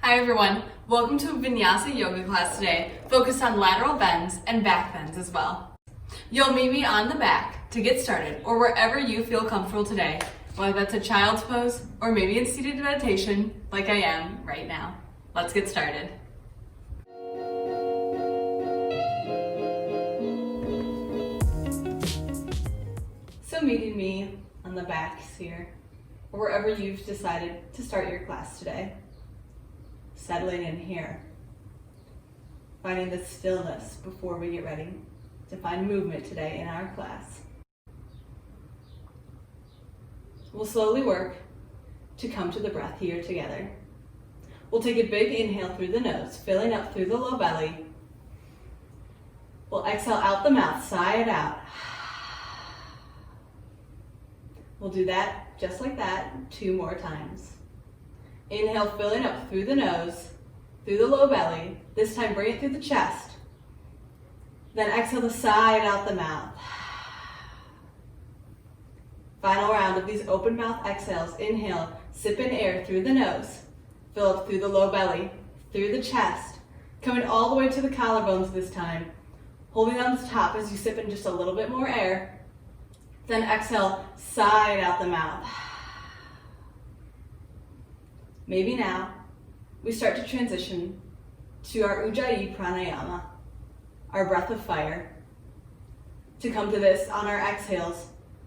Hi everyone, welcome to a Vinyasa yoga class today, focused on lateral bends and back bends as well. You'll meet me on the back to get started, or wherever you feel comfortable today, whether that's a child's pose or maybe in seated meditation like I am right now. Let's get started. So meeting me on the backs here, or wherever you've decided to start your class today. Settling in here, finding the stillness before we get ready to find movement today in our class. We'll slowly work to come to the breath here together. We'll take a big inhale through the nose, filling up through the low belly. We'll exhale out the mouth, sigh it out. We'll do that just like that 2 more times. Inhale, filling up through the nose, through the low belly. This time, bring it through the chest. Then exhale to side out the mouth. Final round of these open mouth exhales. Inhale, sip in air through the nose. Fill up through the low belly, through the chest. Coming all the way to the collarbones this time. Holding on the top as you sip in just a little bit more air. Then exhale, side out the mouth. Maybe now, we start to transition to our Ujjayi pranayama, our breath of fire. To come to this on our exhales,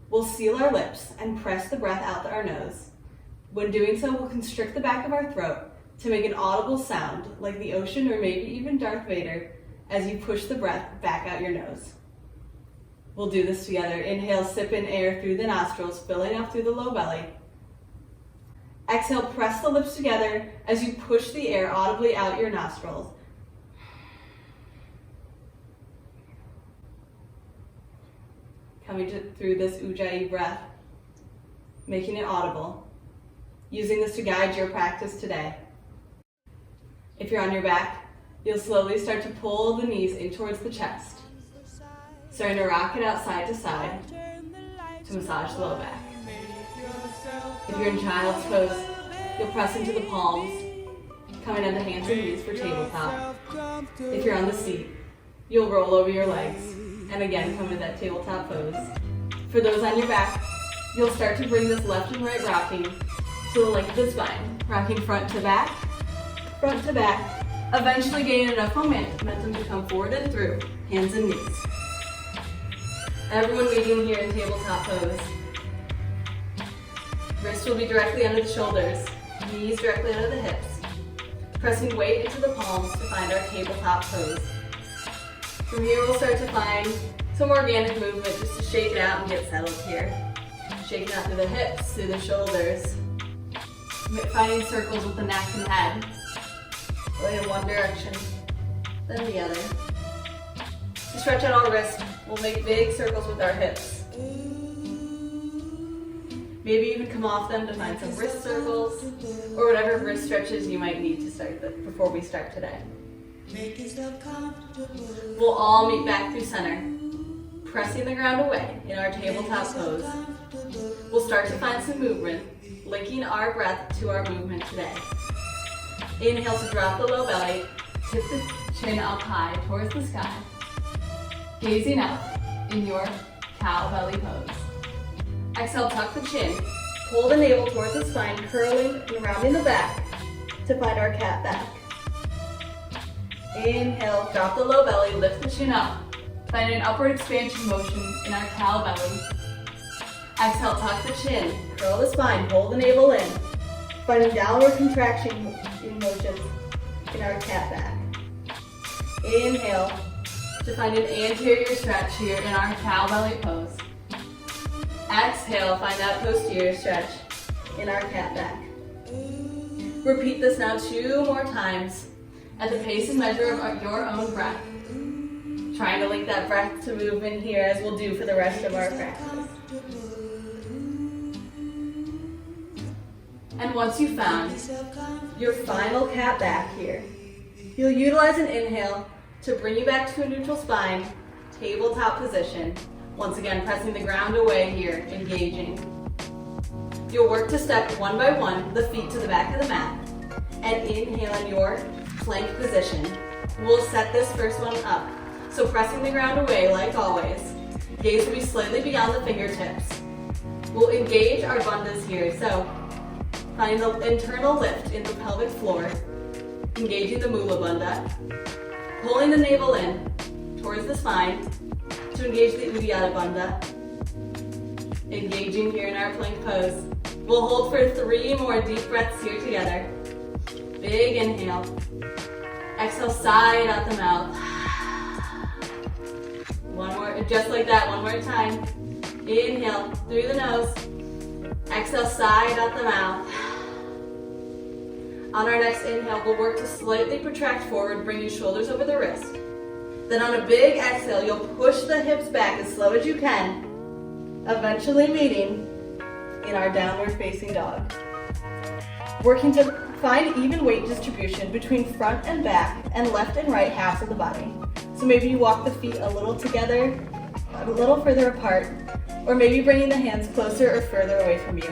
we'll seal our lips and press the breath out our nose. When doing so, we'll constrict the back of our throat to make an audible sound like the ocean or maybe even Darth Vader as you push the breath back out your nose. We'll do this together. Inhale, sip in air through the nostrils, filling up through the low belly. Exhale, press the lips together as you push the air audibly out your nostrils. Coming through this Ujjayi breath, making it audible. Using this to guide your practice today. If you're on your back, you'll slowly start to pull the knees in towards the chest. Starting to rock it out side to side to massage the low back. If you're in child's pose, you'll press into the palms, coming onto hands and knees for tabletop. If you're on the seat, you'll roll over your legs, and again come to that tabletop pose. For those on your back, you'll start to bring this left and right rocking to the length of the spine, rocking front to back, eventually gaining enough momentum to come forward and through, hands and knees. Everyone meeting here in tabletop pose. Wrists will be directly under the shoulders, knees directly under the hips. Pressing weight into the palms to find our tabletop pose. From here we'll start to find some organic movement just to shake it out and get settled here. Shaking out through the hips, through the shoulders. Finding circles with the neck and head. Going in one direction, then the other. To stretch out our wrists, we'll make big circles with our hips. Maybe even come off them to find some wrist circles, or whatever wrist stretches you might need to start before we start today. We'll all meet back through center, pressing the ground away in our tabletop pose. We'll start to find some movement, linking our breath to our movement today. Inhale to drop the low belly, tip the chin up high towards the sky, gazing up in your cow belly pose. Exhale, tuck the chin, pull the navel towards the spine, curling and rounding the back to find our cat back. Inhale, drop the low belly, lift the chin up, find an upward expansion motion in our cow belly. Exhale, tuck the chin, curl the spine, pull the navel in, finding downward contraction motions in our cat back. Inhale to find an anterior stretch here in our cow belly pose. Exhale, find that posterior stretch in our cat back. Repeat this now 2 more times at the pace and measure of your own breath. Trying to link that breath to movement here as we'll do for the rest of our practice. And once you've found your final cat back here, you'll utilize an inhale to bring you back to a neutral spine, tabletop position. Once again, pressing the ground away here, engaging. You'll work to step one by one the feet to the back of the mat. and inhale in your plank position. We'll set this first one up. So pressing the ground away like always. Gaze will be slightly beyond the fingertips. We'll engage our bandhas here. So finding the internal lift in the pelvic floor, engaging the Mula Bandha, pulling the navel in towards the spine to engage the Uddiyana Bandha, engaging here in our plank pose. We'll hold for 3 more deep breaths here together. Big inhale. Exhale, sigh out the mouth. One more, just like that, one more time. Inhale through the nose. Exhale, sigh out the mouth. On our next inhale, we'll work to slightly protract forward, bringing shoulders over the wrist. Then on a big exhale, you'll push the hips back as slow as you can, eventually meeting in our downward facing dog. Working to find even weight distribution between front and back and left and right halves of the body. So maybe you walk the feet a little together, a little further apart, or maybe bringing the hands closer or further away from you.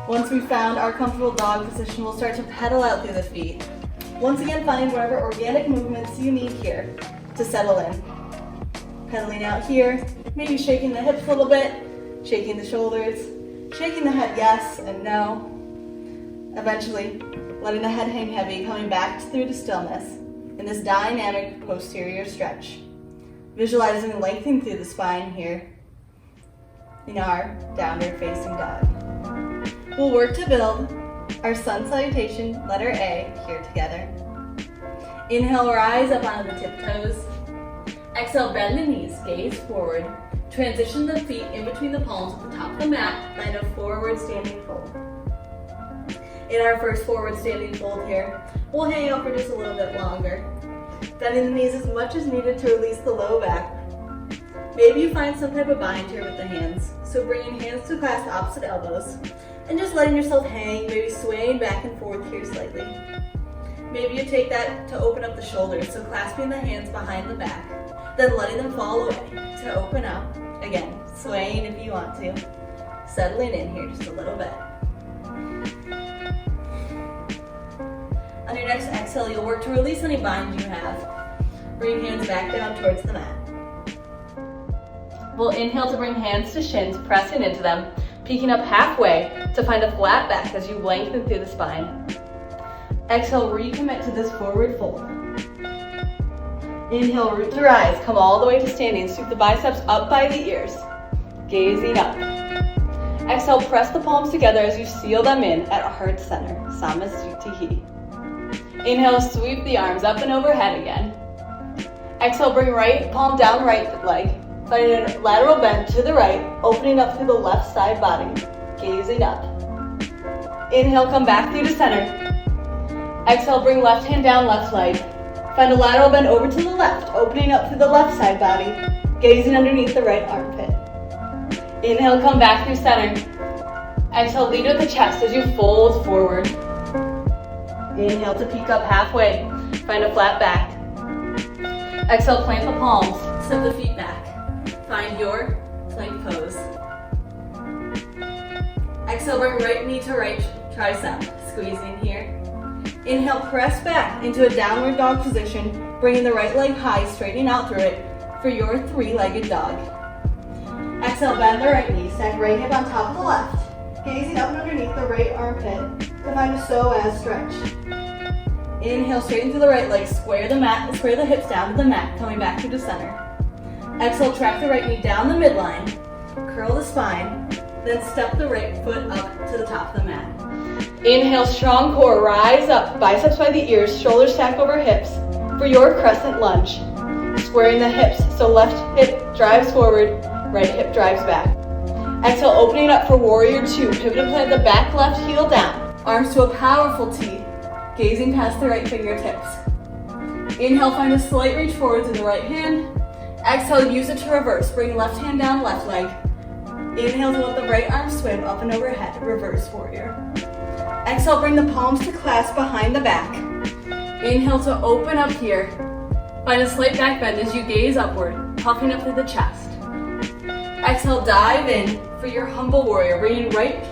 Once we've found our comfortable dog position, we'll start to pedal out through the feet. Once again, finding whatever organic movements you need here to settle in. Pedaling out here, maybe shaking the hips a little bit, shaking the shoulders, shaking the head yes and no. Eventually, letting the head hang heavy, coming back through to stillness in this dynamic posterior stretch. Visualizing lengthening through the spine here in our downward facing dog. We'll work to build our sun salutation, letter A, here together. Inhale, rise up onto the tiptoes. Exhale, bend the knees, gaze forward. Transition the feet in between the palms at the top of the mat, find a forward standing fold. In our first forward standing fold here, we'll hang out for just a little bit longer. Bending the knees as much as needed to release the low back. Maybe you find some type of bind here with the hands. So bringing hands to clasp opposite elbows and just letting yourself hang, maybe swaying back and forth here slightly. Maybe you take that to open up the shoulders, so clasping the hands behind the back, then letting them fall away to open up. Again, swaying if you want to. Settling in here just a little bit. On your next exhale, you'll work to release any bind you have. Bring hands back down towards the mat. We'll inhale to bring hands to shins, pressing into them, peeking up halfway to find a flat back as you lengthen through the spine. Exhale, recommit to this forward fold. Inhale, root to rise, come all the way to standing, scoop the biceps up by the ears, gazing up. Exhale, press the palms together as you seal them in at heart center, Samasthiti. Inhale, sweep the arms up and overhead again. Exhale, bring right palm down right leg. Find a lateral bend to the right, opening up through the left side body, gazing up. Inhale, come back through to center. Exhale, bring left hand down left leg. Find a lateral bend over to the left, opening up through the left side body, gazing underneath the right armpit. Inhale, come back through center. Exhale, lead with the chest as you fold forward. Inhale to peek up halfway, find a flat back. Exhale, plant the palms, step the feet back. Find your plank pose. Exhale, bring right knee to right tricep, squeezing here. Inhale, press back into a downward dog position, bringing the right leg high, straightening out through it for your three-legged dog. Exhale, bend the right knee, stack right hip on top of the left, gazing up and underneath the right armpit to find a so-as stretch. Inhale, straighten through the right leg, square the hips down to the mat, coming back through the center. Exhale, track the right knee down the midline, curl the spine, then step the right foot up to the top of the mat. Inhale, strong core, rise up, biceps by the ears, shoulders stack over hips for your crescent lunge. Squaring the hips, so left hip drives forward, right hip drives back. Exhale, opening up for warrior two, pivot and plant the back left heel down, arms to a powerful T, gazing past the right fingertips. Inhale, find a slight reach forward through the right hand. Exhale, use it to reverse. Bring left hand down, left leg. Inhale to let the right arm swim up and overhead, reverse warrior. Exhale, bring the palms to clasp behind the back. Inhale to open up here. Find a slight back bend as you gaze upward, puffing up through the chest. Exhale, dive in for your humble warrior, bringing right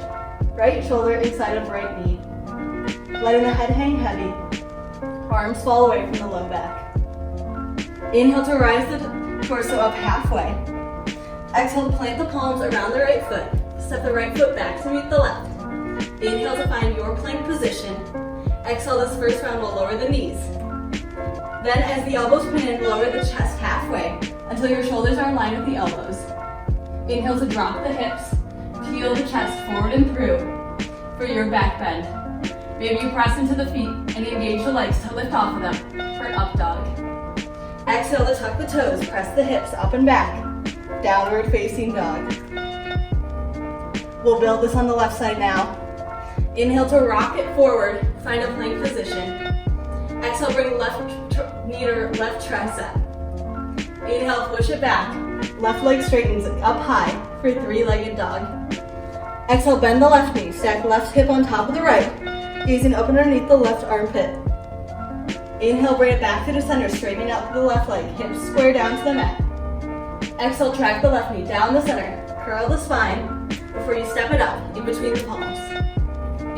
shoulder inside of right knee. letting the head hang heavy. Arms fall away from the low back. Inhale to rise the torso up halfway. Exhale to plant the palms around the right foot. Step the right foot back to meet the left. Inhale to find your plank position. Exhale, this first round will lower the knees. Then as the elbows pin in, lower the chest halfway until your shoulders are in line with the elbows. Inhale to drop the hips, peel the chest forward and through for your back bend. Maybe you press into the feet and engage the legs to lift off of them for an up dog. Exhale to tuck the toes, press the hips up and back. Downward facing dog. We'll build this on the left side now. Inhale to rock it forward, find a plank position. Exhale, bring left knee to left tricep. Inhale, push it back. Left leg straightens up high for three-legged dog. Exhale, bend the left knee, stack left hip on top of the right, gazing up underneath the left armpit. Inhale, bring it back to the center, straightening out to the left leg, hips square down to the mat. Exhale, track the left knee down the center, curl the spine before you step it up in between the palms.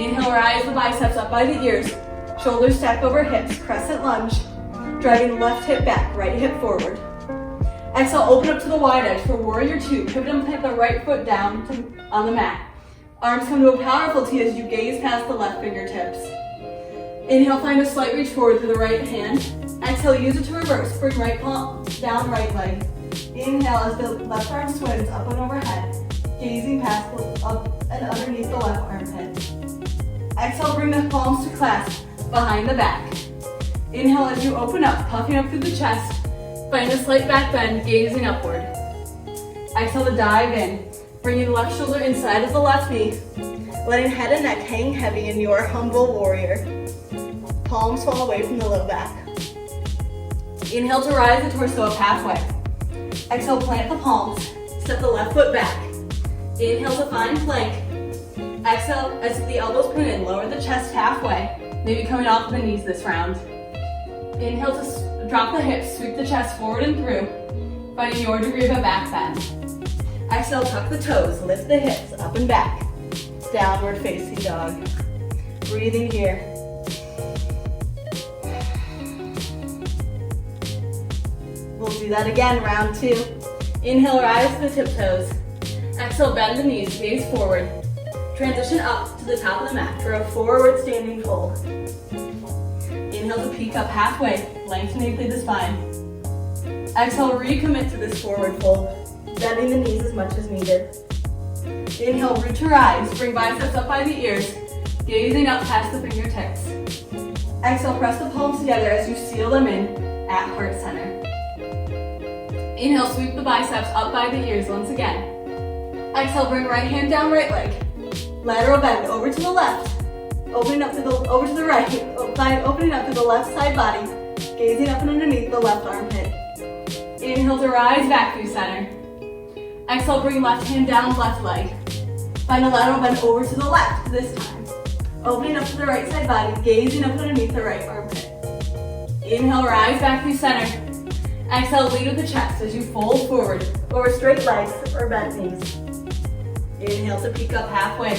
Inhale, rise the biceps up by the ears, shoulders stack over hips, crescent lunge, driving left hip back, right hip forward. Exhale, open up to the wide edge for warrior two, pivot and plant the right foot down on the mat. Arms come to a powerful T as you gaze past the left fingertips. Inhale, find a slight reach forward through the right hand. Exhale, use it to reverse, bring right palm down right leg. Inhale as the left arm swims up and overhead, gazing past up and underneath the left armpit. Exhale, bring the palms to clasp behind the back. Inhale as you open up, puffing up through the chest. Find a slight back bend, gazing upward. Exhale to dive in, bringing the left shoulder inside of the left knee, letting head and neck hang heavy in your humble warrior. Palms fall away from the low back. Inhale to rise the torso up halfway. Exhale, plant the palms, step the left foot back. Inhale to find plank. Exhale, as the elbows pin in, lower the chest halfway, maybe coming off the knees this round. Inhale to drop the hips, sweep the chest forward and through, finding your degree of a back bend. Exhale, tuck the toes, lift the hips up and back. Downward facing dog. Breathing here. We'll do that again, round two. Inhale, rise to the tiptoes. Exhale, bend the knees, gaze forward. Transition up to the top of the mat for a forward standing fold. Inhale to peek up halfway, lengthening through the spine. Exhale, recommit to this forward fold, bending the knees as much as needed. Inhale, root to rise, bring biceps up by the ears, gazing up past the fingertips. Exhale, press the palms together as you seal them in at heart center. Inhale, sweep the biceps up by the ears once again. Exhale, bring right hand down right leg. Lateral bend over to the left, opening up over to the right, opening up to the left side body, gazing up and underneath the left armpit. Inhale to rise back through center. Exhale, bring left hand down left leg. Find a lateral bend over to the left this time. Opening up to the right side body, gazing up underneath the right armpit. Inhale, rise back through center. Exhale, lead with the chest as you fold forward over straight legs or bent knees. Inhale to peek up halfway,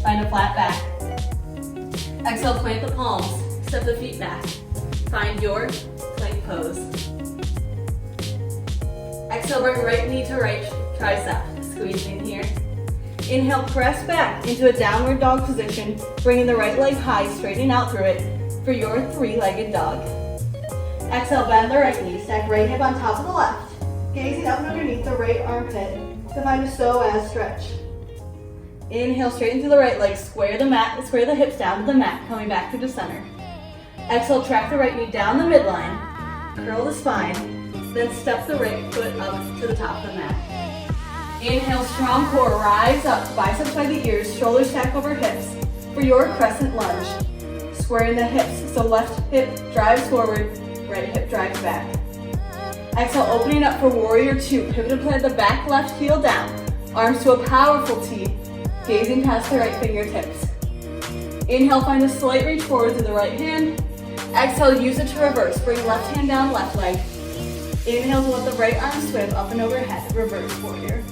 find a flat back. Exhale, plant the palms, step the feet back. Find your plank pose. Exhale, bring right knee to right tricep, squeezing here. Inhale, press back into a downward dog position, bringing the right leg high, straightening out through it for your three-legged dog. Exhale, bend the right knee, stack right hip on top of the left, gazing up and underneath the right armpit to find a so-as stretch. Inhale, straighten through the right leg, square the hips down to the mat, coming back to the center. Exhale, track the right knee down the midline, curl the spine, then step the right foot up to the top of the mat. Inhale, strong core, rise up, biceps by the ears, shoulders stack over hips for your crescent lunge. Squaring the hips, so left hip drives forward, right hip drives back. Exhale, opening up for warrior two, pivot and plant the back left heel down, arms to a powerful T, gazing past the right fingertips. Inhale, find a slight reach forward through the right hand. Exhale, use it to reverse, bring left hand down left leg. Inhale to let the right arm swim up and overhead, reverse warrior.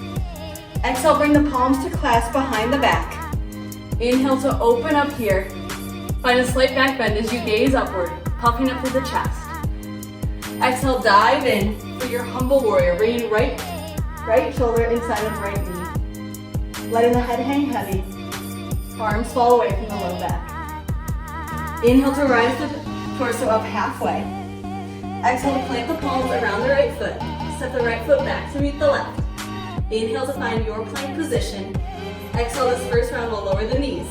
Exhale, bring the palms to clasp behind the back. Inhale to open up here. Find a slight back bend as you gaze upward, puffing up through the chest. Exhale, dive in for your humble warrior, bringing right shoulder inside of right knee. Letting the head hang heavy. Arms fall away from the low back. Inhale to rise the torso up halfway. Exhale to plant the palms around the right foot. Step the right foot back to meet the left. Inhale to find your plank position. Exhale, this first round will lower the knees.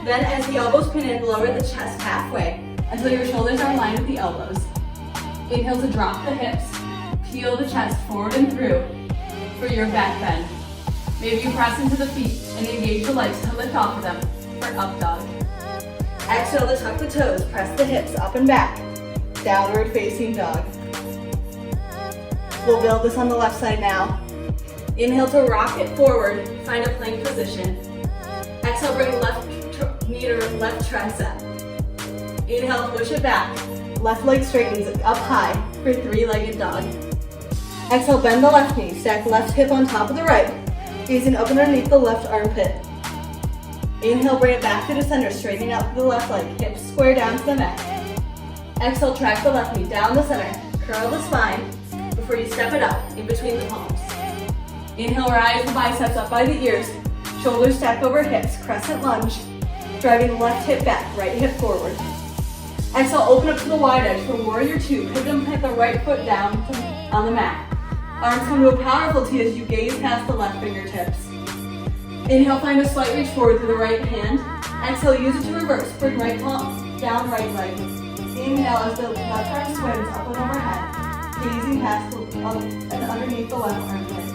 Then as the elbows pin in, lower the chest halfway until your shoulders are aligned with the elbows. Inhale to drop the hips. Peel the chest forward and through for your back bend. Maybe you press into the feet and engage the legs to lift off of them for up dog. Exhale to tuck the toes, press the hips up and back. Downward facing dog. We'll build this on the left side now. Inhale to rock it forward, find a plank position. Exhale, bring left knee to left tricep. Inhale, push it back. Left leg straightens up high for three-legged dog. Exhale, bend the left knee, stack left hip on top of the right, gazing up and underneath the left armpit. Inhale, bring it back to the center, straightening out the left leg, hips square down to the mat. Exhale, track the left knee down the center, curl the spine before you step it up in between the palms. Inhale, rise the biceps up by the ears, shoulders stack over hips, crescent lunge, driving left hip back, right hip forward. Exhale, open up to the wide edge for warrior two, pivot and plant the right foot down on the mat. Arms come to a powerful T as you gaze past the left fingertips. Inhale, find a slight reach forward through the right hand. Exhale, use it to reverse, bring right palm down right leg. Inhale as the left arm swims up and overhead, gazing past and underneath the left armpit.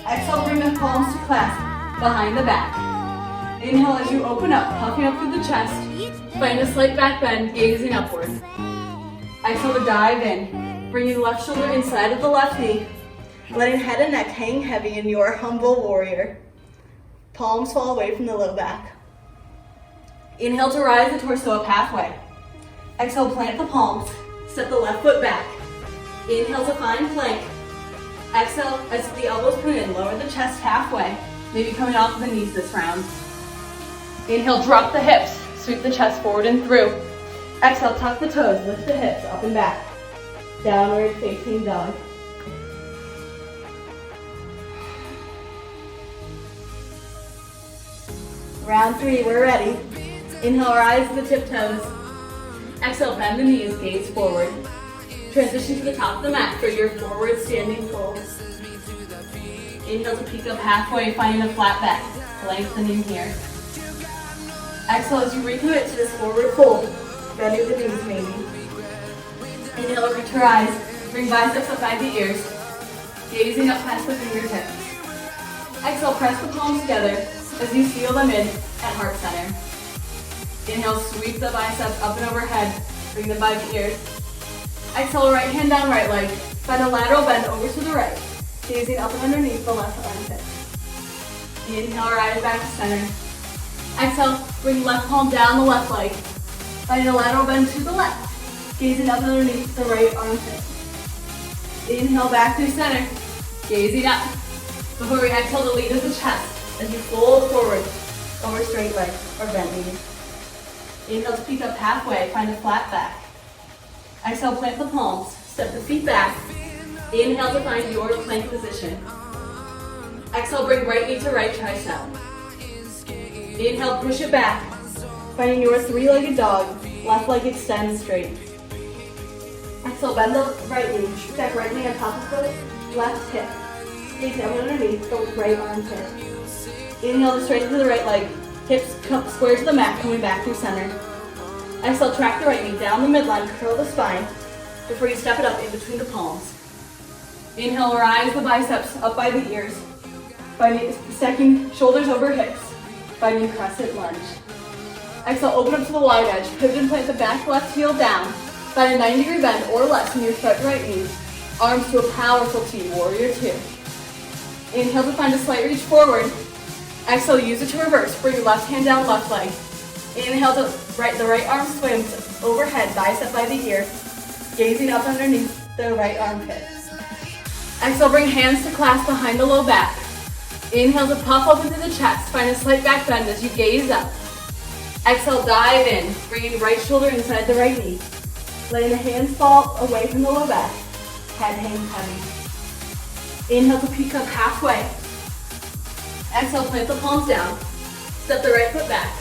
Exhale, bring the palms to clasp behind the back. Inhale as you open up, puffing up through the chest. Find a slight back bend, gazing upward. Exhale to dive in, bringing the left shoulder inside of the left knee, letting head and neck hang heavy in your humble warrior. Palms fall away from the low back. Inhale to rise the torso up halfway. Exhale, plant the palms, step the left foot back. Inhale to find plank. Exhale as the elbows put in, lower the chest halfway, maybe coming off of the knees this round. Inhale, drop the hips, sweep the chest forward and through. Exhale, tuck the toes, lift the hips up and back. Downward facing dog. Round three, we're ready. Inhale, rise to the tiptoes. Exhale, bend the knees, gaze forward. Transition to the top of the mat for your forward standing fold. Inhale to peek up halfway, finding a flat back, lengthening here. Exhale as you recommit to this forward fold, bending the knees maybe. Inhale, reach your eyes, bring biceps up by the ears, gazing up past the fingertips. Exhale, press the palms together as you seal them in at heart center. Inhale, sweep the biceps up and overhead, bring them by the ears. Exhale, right hand down right leg, find a lateral bend over to the right, gazing up and underneath the left armpit. Inhale, rise back to center. Exhale, bring left palm down the left leg, find a lateral bend to the left, gazing up and underneath the right armpit. Inhale, back through center, gazing up. Before we exhale, the lead of the chest as you fold forward over straight leg or bent knee. Inhale to peek up halfway, find a flat back. Exhale, plant the palms, step the feet back. Inhale to find your plank position. Exhale, bring right knee to right tricep. Inhale, push it back, finding your three-legged dog, left leg extends straight. Exhale, bend the right knee, stack right knee on top of the left hip. Gaze down underneath the right armpit. Inhale to straighten to the right leg, hips come square to the mat, coming back through center. Exhale, track the right knee down the midline, curl the spine before you step it up in between the palms. Inhale, rise the biceps up by the ears, stacking shoulders over hips, finding crescent lunge. Exhale, open up to the wide edge, pivot and plant the back left heel down, find a 90-degree bend or less in your stretch right knees, arms to a powerful T, warrior two. Inhale to find a slight reach forward. Exhale, use it to reverse, bring your left hand down left leg. Inhale to the right arm swims overhead, bicep by the ear, gazing up underneath the right armpit. Exhale, bring hands to clasp behind the low back. Inhale to puff up into the chest, find a slight back bend as you gaze up. Exhale, dive in, bringing right shoulder inside the right knee. Letting the hands fall away from the low back. Head hangs heavy. Inhale to peek up halfway. Exhale, plant the palms down. Step the right foot back.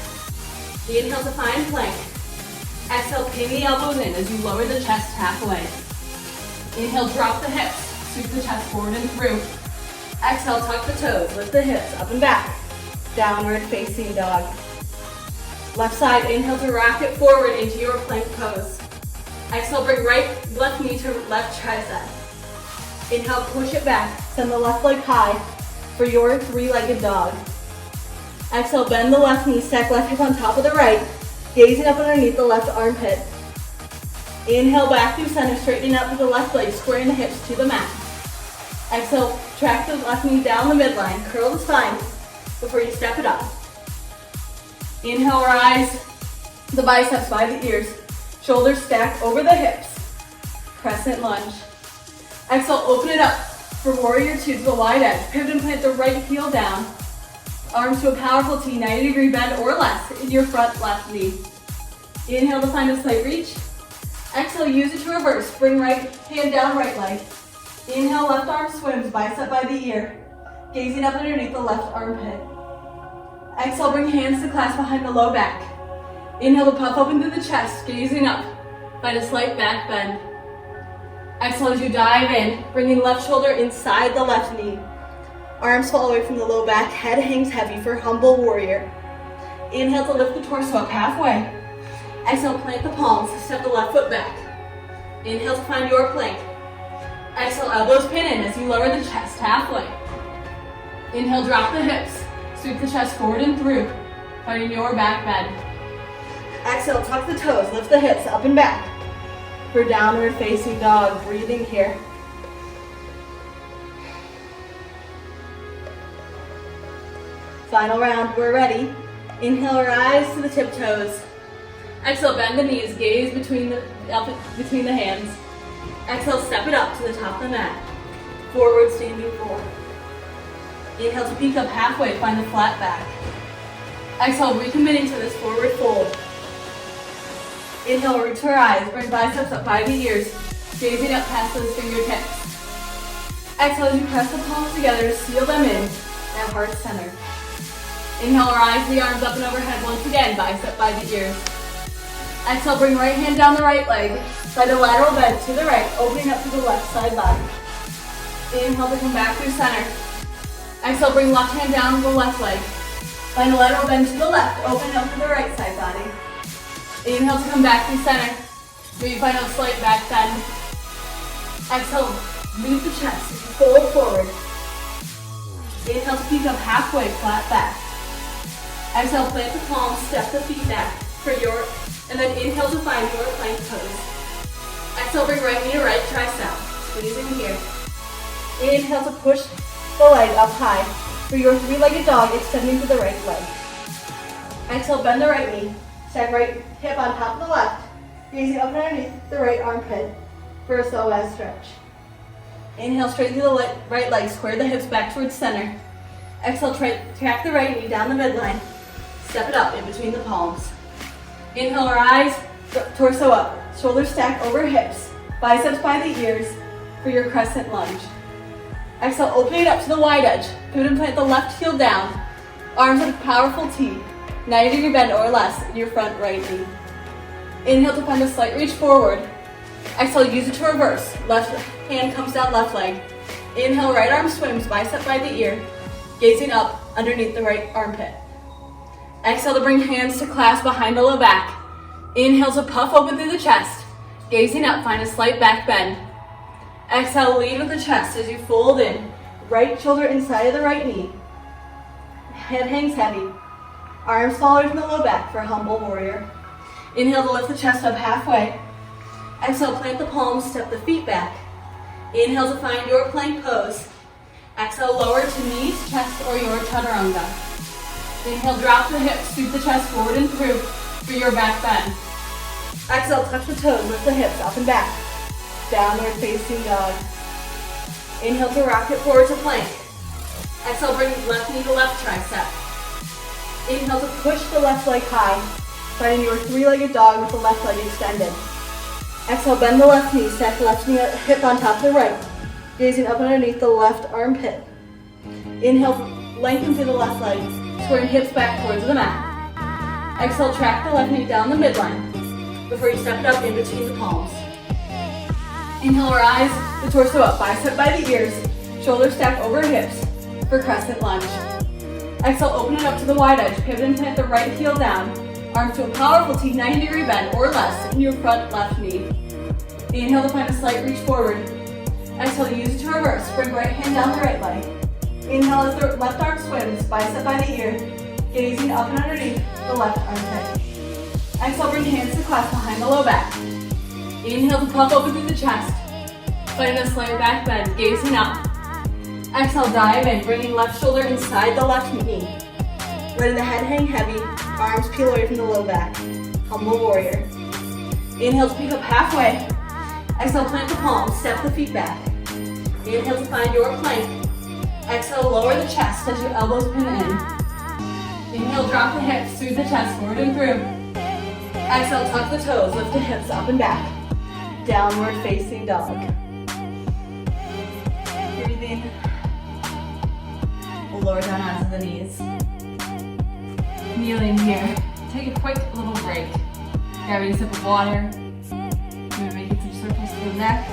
Inhale to find plank. Exhale, pin the elbows in as you lower the chest halfway. Inhale, drop the hips. Sweep the chest forward and through. Exhale, tuck the toes. Lift the hips up and back. Downward facing dog. Left side, inhale to rock it forward into your plank pose. Exhale, bring left knee to left tricep. Inhale, push it back. Send the left leg high for your three-legged dog. Exhale, bend the left knee, stack left hip on top of the right, gazing up underneath the left armpit. Inhale, back through center, straightening up with the left leg, squaring the hips to the mat. Exhale, track the left knee down the midline, curl the spine before you step it up. Inhale, rise the biceps by the ears, shoulders stack over the hips, crescent lunge. Exhale, open it up for warrior two to the wide edge. Pivot and plant the right heel down. Arms to a powerful T, 90-degree bend or less in your front left knee. Inhale to find a slight reach. Exhale, use it to reverse. Bring right hand down right leg. Inhale, left arm swims, bicep by the ear. Gazing up underneath the left armpit. Exhale, bring hands to clasp behind the low back. Inhale to puff open through the chest, gazing up. Find a slight back bend. Exhale as you dive in, bringing left shoulder inside the left knee. Arms fall away from the low back, head hangs heavy for humble warrior. Inhale to lift the torso up halfway. Exhale, plant the palms, step the left foot back. Inhale to find your plank. Exhale, elbows pin in as you lower the chest halfway. Inhale, drop the hips. Sweep the chest forward and through, finding your back bend. Exhale, tuck the toes, lift the hips up and back for downward facing dog. Breathing here. Final round, we're ready. Inhale, rise to the tiptoes. Exhale, bend the knees, gaze between the hands. Exhale, step it up to the top of the mat. Forward standing four. Inhale to peek up halfway, find the flat back. Exhale, recommitting to this forward fold. Inhale, root to our eyes, bring biceps up by the ears, gazing up past those fingertips. Exhale as you press the palms together to seal them in at heart center. Inhale, rise the arms up and overhead once again, bicep by the ears. Exhale, bring right hand down the right leg, find a lateral bend to the right, opening up to the left side body. Inhale to come back through center. Exhale, bring left hand down the left leg. Find a lateral bend to the left, open up to the right side body. Inhale to come back through center. Maybe find a slight back bend. Exhale, leave the chest, fold forward. Inhale to peek up halfway, flat back. Exhale, plant the palms, step the feet back and then inhale to find your plank pose. Exhale, bring right knee to right tricep, squeezing here. Inhale to push the leg up high for your three-legged dog, extending to the right leg. Exhale, bend the right knee, stack right hip on top of the left, gazing up and underneath the right armpit for a psoas stretch. Inhale, straighten through the right leg, square the hips back towards center. Exhale, track the right knee down the midline, step it up in between the palms. Inhale, rise, torso up, shoulders stacked over hips, biceps by the ears for your crescent lunge. Exhale, open it up to the wide edge. Pivot and plant the left heel down. Arms at a powerful T, 90-degree bend or less in your front right knee. Inhale to find a slight reach forward. Exhale, use it to reverse. Left hand comes down left leg. Inhale, right arm swims, bicep by the ear, gazing up underneath the right armpit. Exhale to bring hands to clasp behind the low back. Inhale to puff open through the chest. Gazing up, find a slight back bend. Exhale, lead with the chest as you fold in. Right shoulder inside of the right knee. Head hangs heavy. Arms fall away from the low back for a humble warrior. Inhale to lift the chest up halfway. Exhale, plant the palms, step the feet back. Inhale to find your plank pose. Exhale, lower to knees, chest, or your chaturanga. Inhale, drop the hips, sweep the chest forward and through for your back bend. Exhale, touch the toes, lift the hips up and back. Downward facing dog. Inhale to rock it forward to plank. Exhale, bring left knee to left tricep. Inhale to push the left leg high Finding your three-legged dog with the left leg extended. Exhale, bend the left knee, stack the left knee hip on top of the right, gazing up underneath the left armpit. Inhale, lengthen through the left leg, squaring hips back towards the mat. Exhale, track the left knee down the midline before you step it up in between the palms. Inhale, rise the torso up, bicep by the ears, shoulders stack over hips for crescent lunge. Exhale, open it up to the wide edge, pivot and plant the right heel down, arms to a powerful T, 90-degree bend or less in your front left knee. Inhale to find a slight reach forward. Exhale, use it to reverse, bring right hand down the right leg. Inhale as the left arm swims, bicep by the ear, gazing up and underneath the left armpit. Exhale, bring hands to clasp behind the low back. Inhale to puff open through the chest. Finding a slight back bend, gazing up. Exhale, dive in, bringing left shoulder inside the left knee. Letting the head hang heavy, arms peel away from the low back. Humble warrior. Inhale to pick up halfway. Exhale, plant the palms, step the feet back. Inhale to find your plank. Exhale, lower the chest as your elbows pin in. Inhale, drop the hips, through the chest, forward and through. Exhale, tuck the toes, lift the hips up and back. Downward facing dog. Breathe in. We'll lower down onto the knees. Kneeling here. Take a quick little break. Grabbing a sip of water. Maybe making some circles through the neck.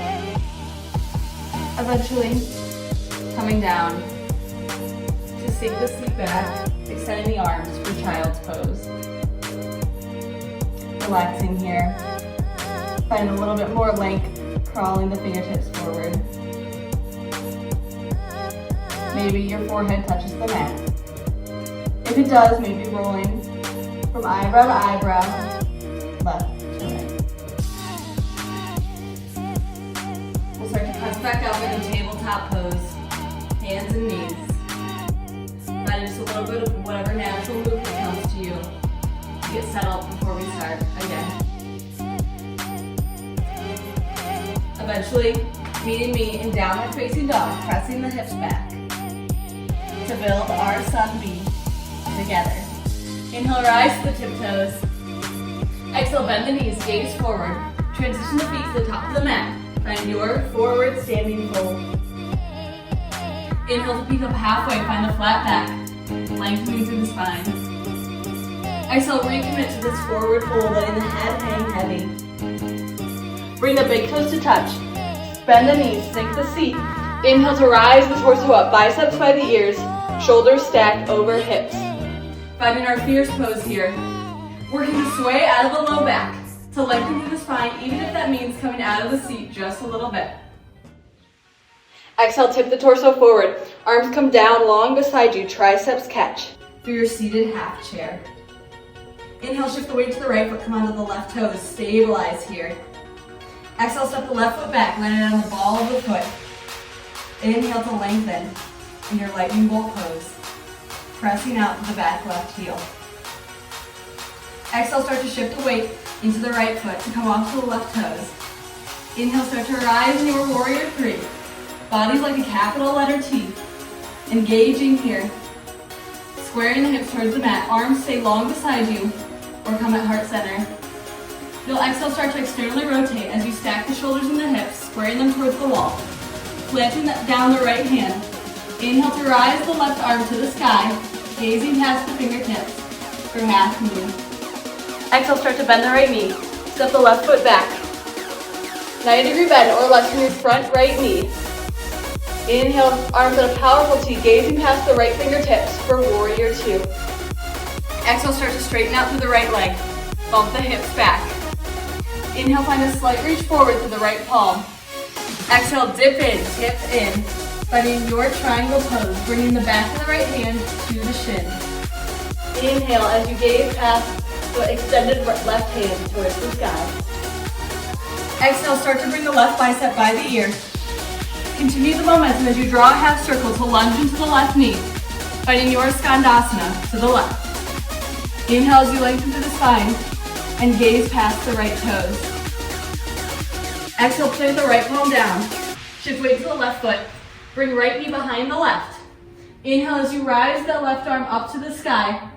Eventually, coming down to sink the seat back, extending the arms for child's pose. Relaxing here. Find a little bit more length, crawling the fingertips forward. Maybe your forehead touches the mat. If it does, maybe rolling from eyebrow to eyebrow, left to right. We'll start to press back up in a tabletop pose, hands and knees. Find just a little bit of whatever natural movement comes to you. Get settled before we start again. Eventually, meeting me in downward facing dog, pressing the hips back to build our sun B together. Inhale, rise to the tiptoes. Exhale, bend the knees, gaze forward. Transition the feet to the top of the mat. Find your forward standing fold. Inhale to peek up halfway, find a flat back, lengthening through the spine. Exhale, recommit to this forward fold, letting the head hang heavy. Bring the big toes to touch. Bend the knees, sink the seat. Inhale to rise the torso up, biceps by the ears, shoulders stacked over hips. Finding our fierce pose here. Working to sway out of the low back to lengthen through the spine, even if that means coming out of the seat just a little bit. Exhale, tip the torso forward. Arms come down long beside you, triceps catch for your seated half chair. Inhale, shift the weight to the right foot, come onto the left toes, stabilize here. Exhale, step the left foot back, land it on the ball of the foot. Inhale to lengthen in your lightning bolt pose, pressing out to the back left heel. Exhale, start to shift the weight into the right foot to come off to the left toes. Inhale, start to rise in your warrior three. Body's like a capital letter T. Engaging here. Squaring the hips towards the mat. Arms stay long beside you or come at heart center. You'll exhale, start to externally rotate as you stack the shoulders and the hips, squaring them towards the wall. Planting down the right hand. Inhale to rise the left arm to the sky, gazing past the fingertips for half moon. Exhale, start to bend the right knee. Step the left foot back. 90-degree bend or less from your front right knee. Inhale, arms at a powerful T, gazing past the right fingertips for warrior two. Exhale, start to straighten out through the right leg. Bump the hips back. Inhale, find a slight reach forward through the right palm. Exhale, dip in, tip in. Finding your triangle pose, bringing the back of the right hand to the shin. Inhale as you gaze past the extended left hand towards the sky. Exhale, start to bring the left bicep by the ear. Continue the momentum as you draw a half circle to lunge into the left knee, finding your skandasana to the left. Inhale as you lengthen through the spine and gaze past the right toes. Exhale, plant the right palm down. Shift weight to the left foot. Bring right knee behind the left. Inhale as you rise that left arm up to the sky,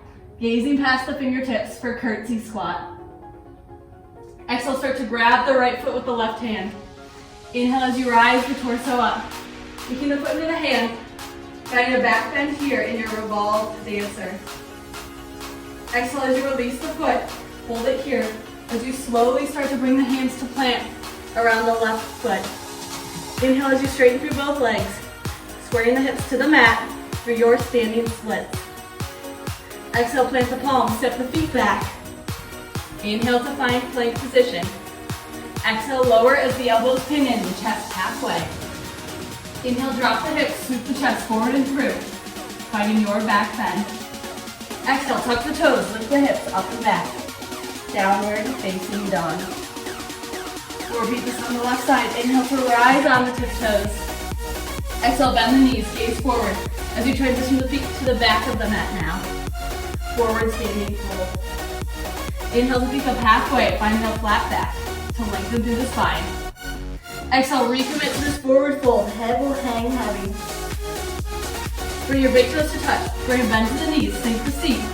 Gazing past the fingertips for curtsy squat. Exhale, start to grab the right foot with the left hand. Inhale as you rise the torso up. Taking the foot into the hand, finding a back bend here in your revolved dancer. Exhale as you release the foot, hold it here as you slowly start to bring the hands to plant around the left foot. Inhale as you straighten through both legs, squaring the hips to the mat for your standing splits. Exhale, plant the palms, step the feet back. Inhale to find plank position. Exhale, lower as the elbows pin in, the chest halfway. Inhale, drop the hips, sweep the chest forward and through, finding your back bend. Exhale, tuck the toes, lift the hips up and back. Downward facing dog. We'll repeat this on the left side. Inhale to rise on the tiptoes. Exhale, bend the knees, gaze forward as you transition the feet to the back of the mat now. Forward standing fold. Inhale to peek up halfway, finding a flat back to lengthen through the spine. Exhale, recommit to this forward fold. Head will hang heavy. Bring your big toes to touch. Bring a bend to the knees, sink the seat.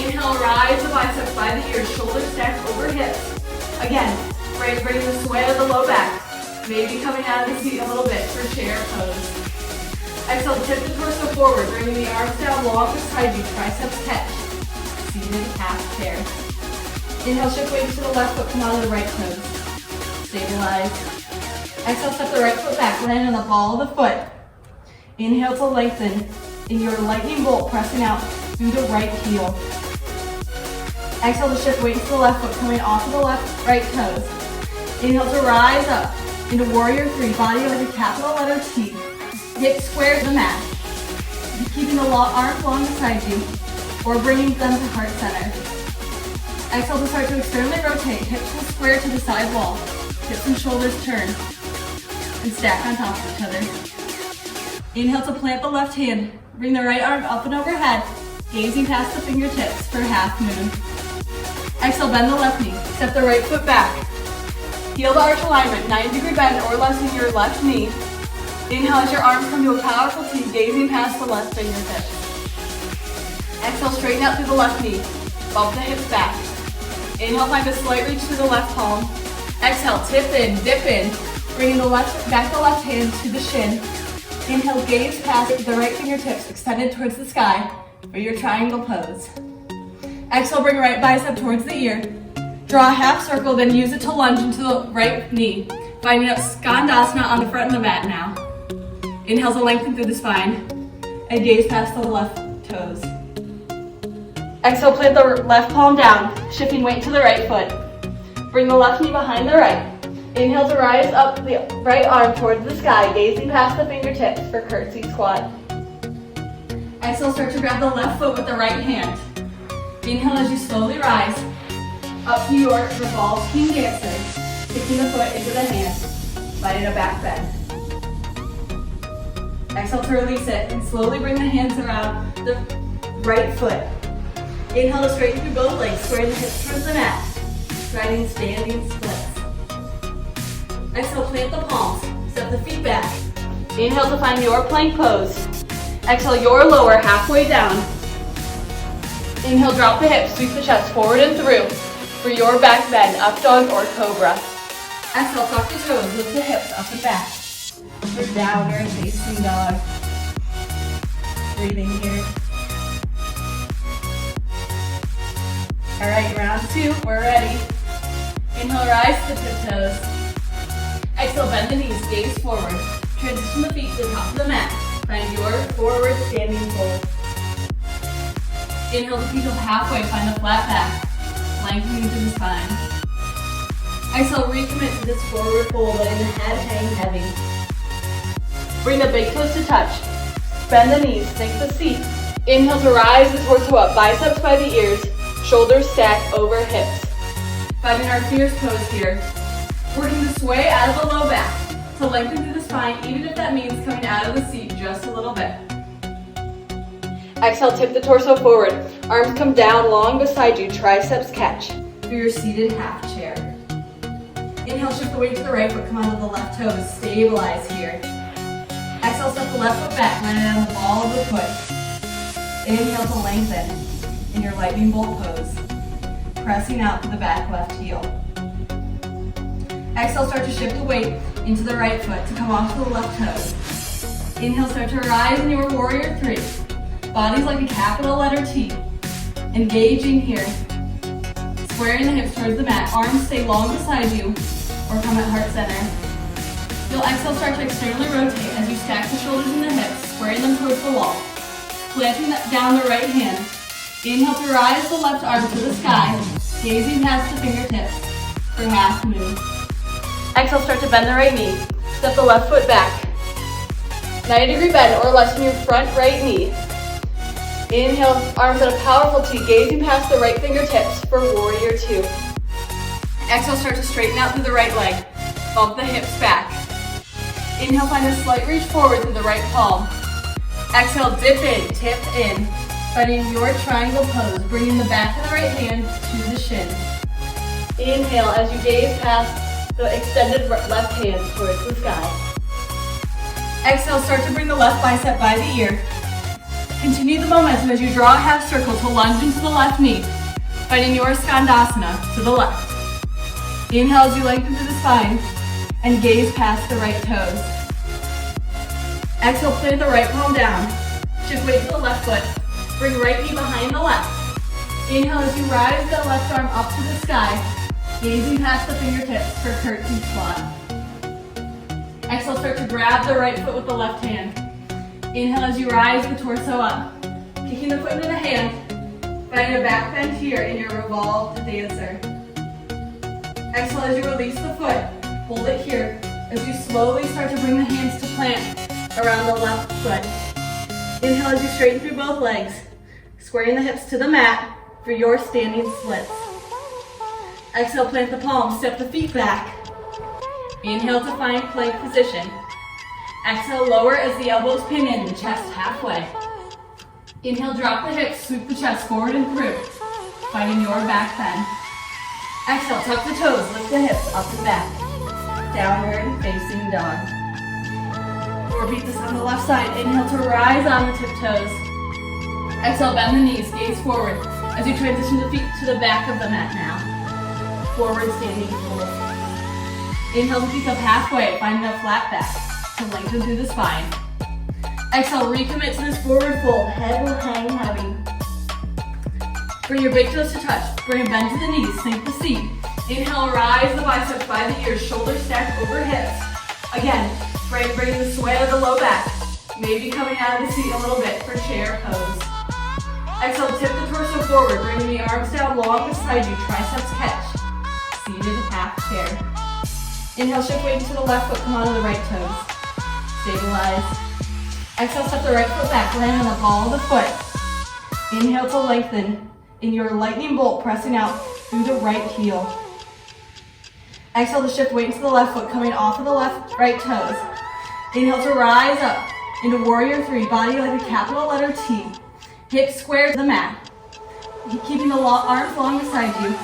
Inhale, rise the biceps by the ears, shoulders stacked over hips. Again, bring the sway of the low back. Maybe coming out of the seat a little bit for chair pose. Exhale, tip the torso forward, bringing the arms down long beside you, triceps catch. Seated half chair. Inhale, shift weight to the left foot, come out of the right toes. Stabilize. Exhale, step the right foot back, land on the ball of the foot. Inhale to lengthen. In your lightning bolt, pressing out through the right heel. Exhale to shift weight to the left foot, coming off of the right toes. Inhale to rise up into warrior three, body like a capital letter T. Hips square to the mat. Keeping the arms long beside you, or bringing them to heart center. Exhale to start to externally rotate. Hips will square to the side wall. Hips and shoulders turn and stack on top of each other. Inhale to plant the left hand. Bring the right arm up and overhead, gazing past the fingertips for half moon. Exhale, bend the left knee. Step the right foot back. Heel to arch alignment, 90-degree bend or less in your left knee. Inhale as your arms come to a powerful T, gazing past the left fingertips. Exhale, straighten out through the left knee. Bump the hips back. Inhale, find a slight reach to the left palm. Exhale, tip in, dip in. Bringing the left hand to the shin. Inhale, gaze past the right fingertips extended towards the sky for your triangle pose. Exhale, bring right bicep towards the ear. Draw a half circle, then use it to lunge into the right knee. Finding a Skandasana on the front of the mat now. Inhale to lengthen through the spine. And gaze past the left toes. Exhale, plant the left palm down, shifting weight to the right foot. Bring the left knee behind the right. Inhale to rise up the right arm towards the sky, gazing past the fingertips for curtsy squat. Exhale, start to grab the left foot with the right hand. Inhale as you slowly rise up to your revolved king dancer, kicking the foot into the hand, finding a back bend. Exhale to release it and slowly bring the hands around the right foot. Inhale to straighten through both legs, squaring the hips towards the mat, riding standing splits. Exhale, plant the palms, step the feet back. Inhale to find your plank pose. Exhale, your lower halfway down. Inhale, drop the hips, sweep the chest forward and through for your back bend, up dog or cobra. Exhale, tuck the toes, lift the hips up and back for downward facing dog. Breathing here. All right, round two, we're ready. Inhale, rise to the tiptoes. Exhale, bend the knees, gaze forward. Transition the feet to the top of the mat. Find your forward standing fold. Inhale to peek up halfway, find a flat back, lengthening through the spine. Exhale, recommit to this forward fold, letting the head hang heavy. Bring the big toes to touch. Bend the knees, sink the seat. Inhale to rise the torso up, biceps by the ears, shoulders stacked over hips. Finding our fierce pose here. Working the sway out of the low back to lengthen through the spine, even if that means coming out of the seat just a little bit. Exhale, tip the torso forward. Arms come down long beside you, triceps catch for your seated half chair. Inhale, shift the weight to the right foot, come onto the left toes, stabilize here. Exhale, step the left foot back, land it on the ball of the foot. Inhale to lengthen. in your lightning bolt pose, pressing out to the back left heel. Exhale, start to shift the weight into the right foot to come off to the left toes. Inhale, start to rise in your warrior three. Body's like a capital letter T. Engaging here. Squaring the hips towards the mat. Arms stay long beside you or come at heart center. You'll exhale, start to externally rotate as you stack the shoulders and the hips, squaring them towards the wall. Planting down the right hand. Inhale to rise the left arm to the sky, gazing past the fingertips for half moon. Exhale, start to bend the right knee. Step the left foot back. 90-degree bend or less in your front right knee. Inhale, arms at a powerful T, gazing past the right fingertips for warrior two. Exhale, start to straighten out through the right leg. Bump the hips back. Inhale, find a slight reach forward through the right palm. Exhale, dip in, tip in. Finding your triangle pose, bringing the back of the right hand to the shin. Inhale as you gaze past the extended left hand towards the sky. Exhale, start to bring the left bicep by the ear. Continue the momentum as you draw a half circle to lunge into the left knee, finding your skandasana to the left. Inhale as you lengthen through the spine and gaze past the right toes. Exhale, plant the right palm down. Shift weight to the left foot. Bring right knee behind the left. Inhale as you rise the left arm up to the sky, gazing past the fingertips for curtsy squat. Exhale, start to grab the right foot with the left hand. Inhale as you rise the torso up. Kicking the foot into the hand, finding a back bend here in your revolved dancer. Exhale as you release the foot, hold it here as you slowly start to bring the hands to plant around the left foot. Inhale as you straighten through both legs, squaring the hips to the mat for your standing splits. Exhale, plant the palms, step the feet back. Inhale to find plank position. Exhale, lower as the elbows pin in, the chest halfway. Inhale, drop the hips, sweep the chest forward and through, finding your back bend. Exhale, tuck the toes, lift the hips up and back. Downward facing dog. Repeat this on the left side. Inhale to rise on the tiptoes. Exhale, bend the knees, gaze forward as you transition the feet to the back of the mat now. Forward standing fold. Inhale to peek up halfway, finding a flat back to lengthen through the spine. Exhale, recommit to this forward fold. Head will hang heavy. Bring your big toes to touch. Bring a bend to the knees, sink the seat. Inhale, rise the biceps by the ears, shoulders stacked over hips. Again, bring the sway of the low back. Maybe coming out of the seat a little bit for chair pose. Exhale, tip the torso forward, bringing the arms down long beside you, triceps catch. Seated half chair. Inhale, shift weight to the left foot, come onto the right toes. Stabilize. Exhale, step the right foot back, land on the ball of the foot. Inhale to lengthen in your lightning bolt, pressing out through the right heel. Exhale to shift weight into the left foot, coming off of the right toes. Inhale to rise up into warrior three, body like a capital letter T. Hips square to the mat. Keeping the arms long beside you,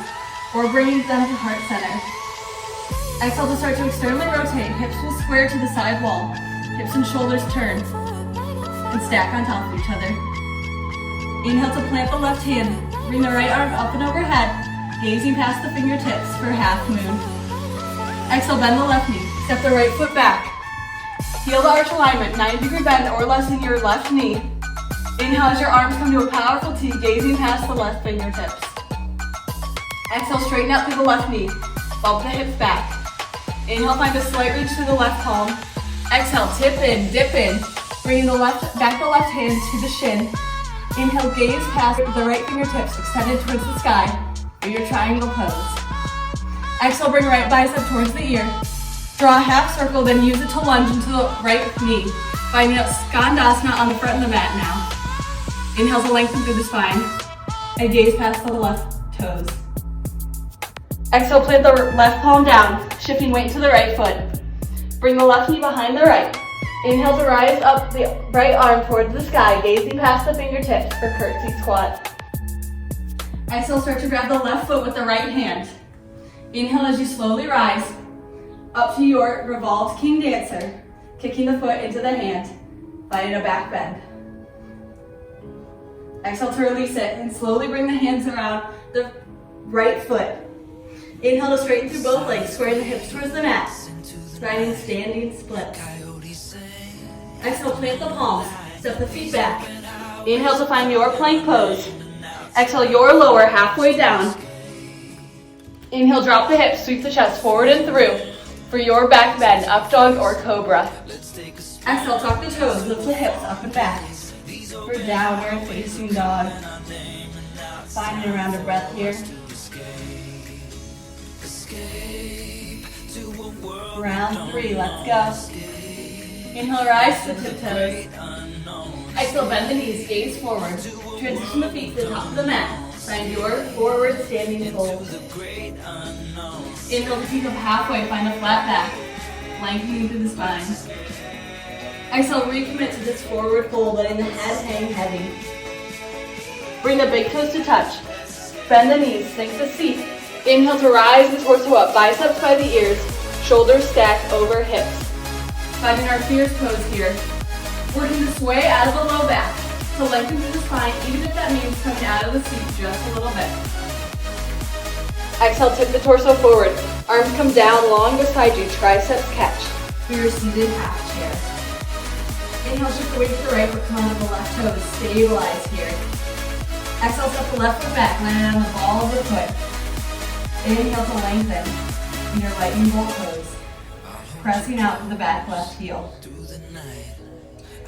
or bringing them to heart center. Exhale to start to externally rotate. Hips will square to the side wall. Hips and shoulders turn and stack on top of each other. Inhale to plant the left hand. Bring the right arm up and overhead, gazing past the fingertips for half moon. Exhale, bend the left knee. Step the right foot back. Heel to arch alignment, 90-degree bend or less in your left knee. Inhale as your arms come to a powerful T, gazing past the left fingertips. Exhale, straighten out through the left knee. Bump the hips back. Inhale, find a slight reach through the left palm. Exhale, tip in, dip in. Bringing the left hand to the shin. Inhale, gaze past the right fingertips extended towards the sky for your triangle pose. Exhale, bring right bicep towards the ear. Draw a half circle, then use it to lunge into the right knee. Finding a skandasana on the front of the mat now. Inhale to lengthen through the spine. And gaze past the left toes. Exhale, plant the left palm down, shifting weight to the right foot. Bring the left knee behind the right. Inhale to rise up the right arm towards the sky, gazing past the fingertips for curtsy squat. Exhale, start to grab the left foot with the right hand. Inhale as you slowly rise up to your revolved king dancer, kicking the foot into the hand, finding a back bend. Exhale to release it and slowly bring the hands around the right foot. Inhale to straighten through both legs, squaring the hips towards the mat. Finding standing splits. Exhale, plant the palms, step the feet back. Inhale to find your plank pose. Exhale, your lower halfway down. Inhale, drop the hips, sweep the chest forward and through for your back bend, up dog or cobra. Exhale, tuck the toes, lift the hips up and back for downward facing dog. Finding a round of breath here. Round 3, let's go. Inhale, rise to the tiptoes. Exhale, bend the knees, gaze forward. Transition the feet to the top of the mat. Find your forward standing fold. Inhale to peek up halfway, find a flat back, lengthening through the spine. Exhale, recommit to this forward fold, letting the head hang heavy. Bring the big toes to touch. Bend the knees, sink the seat. Inhale to rise the torso up, biceps by the ears, shoulders stack over hips. Finding our fierce pose here. Working to sway out of the low back to lengthen through the spine, even if that means coming out of the seat just a little bit. Exhale, tip the torso forward. Arms come down long beside you, triceps catch for your seated half chair. Inhale, shift the weight to the right, but come onto the left toes. Stabilize here. Exhale, step the left foot back, landing on the ball of the foot. Inhale to lengthen in your lightning bolt pose. Pressing out with the back left heel.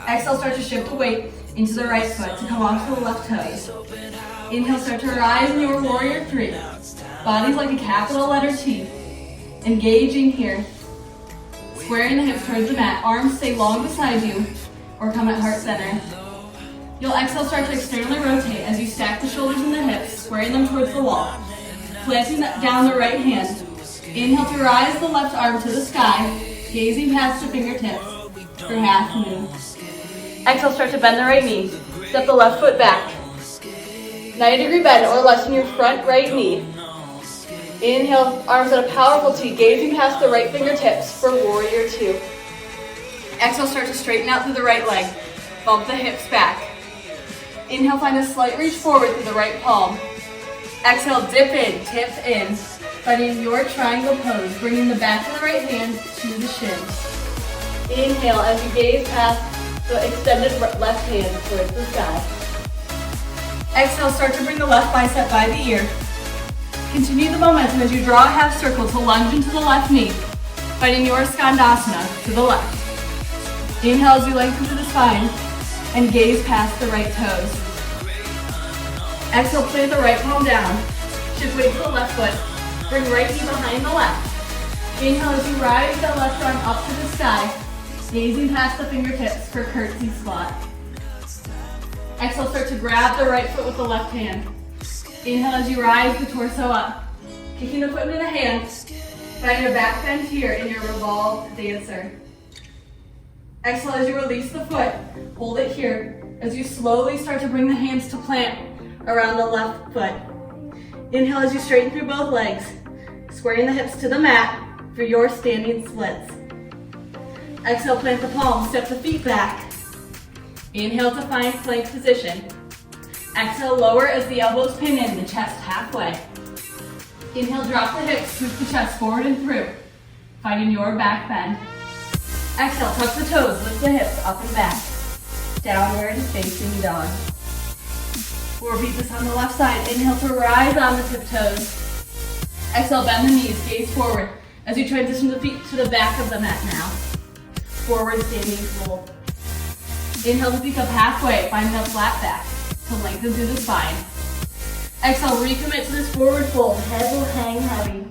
Exhale, start to shift the weight into the right foot to come onto the left toes. Inhale, start to rise in your warrior 3. Body's like a capital letter T. Engaging here. Squaring the hips towards the mat. Arms stay long beside you or come at heart center. You'll exhale, start to externally rotate as you stack the shoulders and the hips, squaring them towards the wall. Planting down the right hand. Inhale to rise the left arm to the sky, gazing past the fingertips for half moon. Exhale, start to bend the right knee. Step the left foot back. 90-degree bend or less in your front right knee. Inhale, arms at a powerful T, gazing past the right fingertips for warrior 2. Exhale, start to straighten out through the right leg. Bump the hips back. Inhale, find a slight reach forward through the right palm. Exhale, dip in, tip in. Finding your triangle pose, bringing the back of the right hand to the shin. Inhale as you gaze past the extended left hand towards the sky. Exhale, start to bring the left bicep by the ear. Continue the momentum as you draw a half circle to lunge into the left knee, finding your skandasana to the left. Inhale as you lengthen through the spine and gaze past the right toes. Exhale, plant the right palm down. Shift weight to the left foot. Bring right knee behind the left. Inhale as you rise the left arm up to the sky, gazing past the fingertips for curtsy squat. Exhale, start to grab the right foot with the left hand. Inhale as you rise the torso up, kicking the foot into the hands. Find your back bend here in your revolved dancer. Exhale as you release the foot, hold it here as you slowly start to bring the hands to plant around the left foot. Inhale as you straighten through both legs, squaring the hips to the mat for your standing splits. Exhale, plant the palms, step the feet back. Inhale to find plank position. Exhale, lower as the elbows pin in, the chest halfway. Inhale, drop the hips, scoop the chest forward and through, finding your back bend. Exhale, tuck the toes, lift the hips up and back. Downward facing dog. We'll repeat this on the left side. Inhale to rise on the tiptoes. Exhale, bend the knees, gaze forward as you transition the feet to the back of the mat now. Forward standing fold. Inhale to peek up halfway, find the flat back to lengthen through the spine. Exhale, recommit to this forward fold. Head will hang heavy.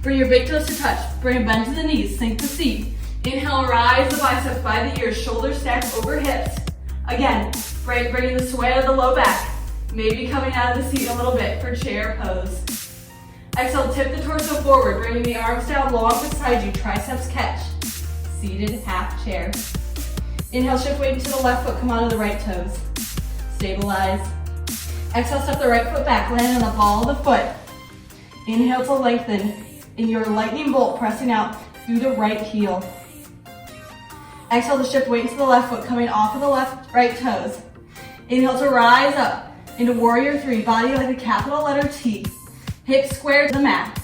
Bring your big toes to touch. Bring a bend to the knees, sink the seat. Inhale, rise the biceps by the ears, shoulders stacked over hips. Again, bringing the sway of the low back. Maybe coming out of the seat a little bit for chair pose. Exhale, tip the torso forward, bringing the arms down long beside you, triceps catch. Seated half chair. Inhale, shift weight to the left foot, come onto the right toes. Stabilize. Exhale, step the right foot back, land on the ball of the foot. Inhale to lengthen in your lightning bolt, pressing out through the right heel. Exhale to shift weight to the left foot, coming off of the right toes. Inhale to rise up into warrior three, body like a capital letter T. Hips square to the mat.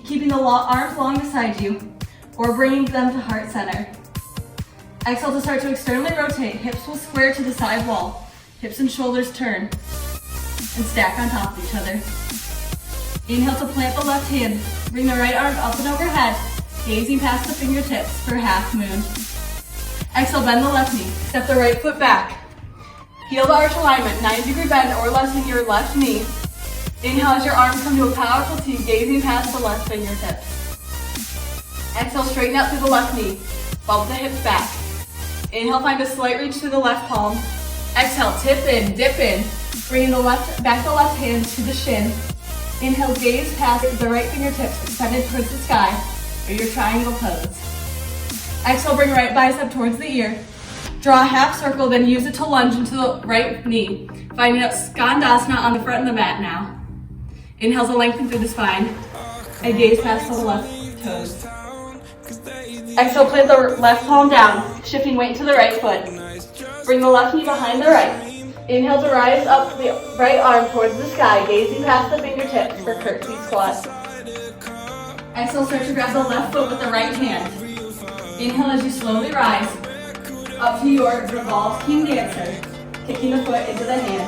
Keeping the arms long beside you or bringing them to heart center. Exhale to start to externally rotate. Hips will square to the side wall. Hips and shoulders turn and stack on top of each other. Inhale to plant the left hand. Bring the right arm up and overhead, gazing past the fingertips for half moon. Exhale, bend the left knee. Step the right foot back. Heel to arch alignment, 90-degree bend or less in your left knee. Inhale as your arms come to a powerful T, gazing past the left fingertips. Exhale, straighten out through the left knee. Bump the hips back. Inhale, find a slight reach to the left palm. Exhale, tip in, dip in. Bringing the left hand to the shin. Inhale, gaze past the right fingertips extended towards the sky or your triangle pose. Exhale, bring right bicep towards the ear. Draw a half circle, then use it to lunge into the right knee. Finding a Skandasana on the front of the mat now. Inhale to lengthen through the spine and gaze past the left toes. Exhale, plant the left palm down, shifting weight to the right foot. Bring the left knee behind the right. Inhale to rise up the right arm towards the sky, gazing past the fingertips for curtsy squat. Exhale, start to grab the left foot with the right hand. Inhale as you slowly rise up to your revolved king dancer, kicking the foot into the hand,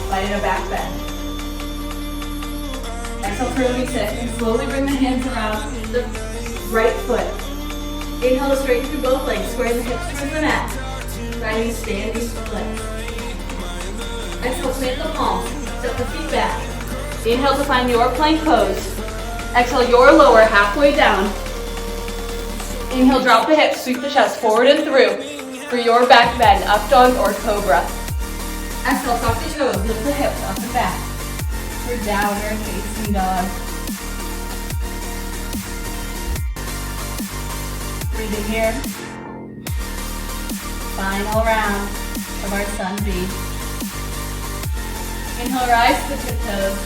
finding a back bend. Exhale, curly sit, and slowly bring the hands around the right foot. Inhale to straighten through both legs, square the hips towards the mat, finding standing splits. Exhale, plant the palms, step the feet back. Inhale to find your plank pose. Exhale, your lower halfway down. Inhale, drop the hips, sweep the chest forward and through for your back bend, up dog or cobra. Exhale, tuck the toes, lift the hips up and back for downward facing dog. Breathing here. Final round of our sun B. Inhale, rise to the tiptoes.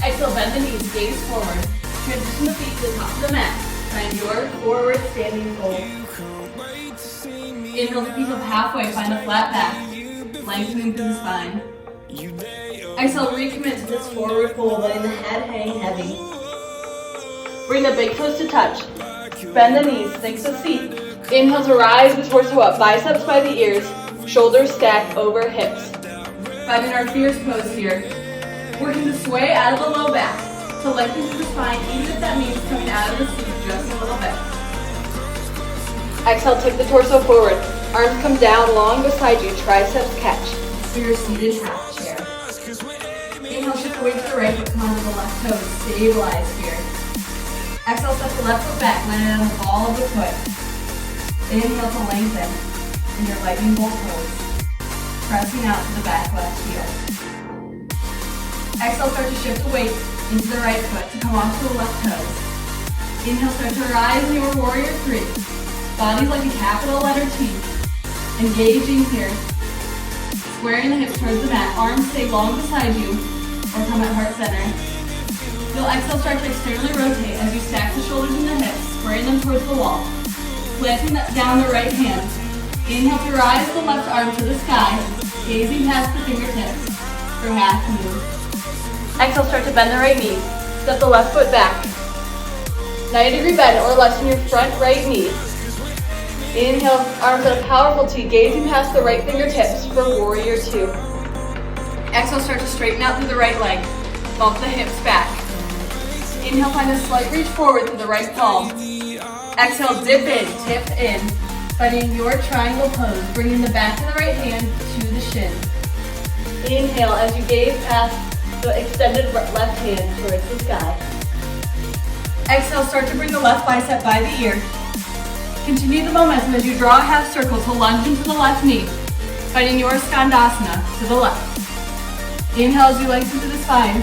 Exhale, bend the knees, gaze forward. Transition the feet to the top of the mat. Find your forward standing fold. Inhale to peak up halfway, find a flat back, lengthening through the spine. Exhale, recommit to this forward fold, letting the head hang heavy. Bring the big toes to touch. Bend the knees, sink the feet. Inhale to rise the torso up, biceps by the ears, shoulders stacked over hips. Finding our fierce pose here. Working to sway out of the low back to lengthen through the spine, even if that means coming out of the seat just a little bit. Exhale, tip the torso forward. Arms come down long beside you, triceps catch for your seated half chair. Inhale, shift the weight to the right, but come onto the left toes. Stabilize here. Exhale, step the left foot back, landing on the ball of the foot. Inhale to lengthen in your lightning bolt pose. Pressing out to the back left heel. Exhale, start to shift the weight into the right foot to come onto the left toes. Inhale, start to rise in your warrior three. Body like a capital letter T. Engaging here. Squaring the hips towards the mat. Arms stay long beside you or come at heart center. You'll exhale, start to externally rotate as you stack the shoulders and the hips, squaring them towards the wall. Planting down the right hand. Inhale to rise the left arm to the sky, gazing past the fingertips for half moon. Exhale, start to bend the right knee. Step the left foot back. 90-degree bend or less in your front right knee. Inhale, arms at a powerful T, gazing past the right fingertips for warrior two. Exhale, start to straighten out through the right leg. Bump the hips back. Inhale, find a slight reach forward through the right palm. Exhale, dip in, tip in. Finding your triangle pose, bringing the back of the right hand to the shin. Inhale as you gaze past the extended left hand towards the sky. Exhale, start to bring the left bicep by the ear. Continue the momentum as you draw a half circle to lunge into the left knee, finding your Skandasana to the left. Inhale as you lengthen through the spine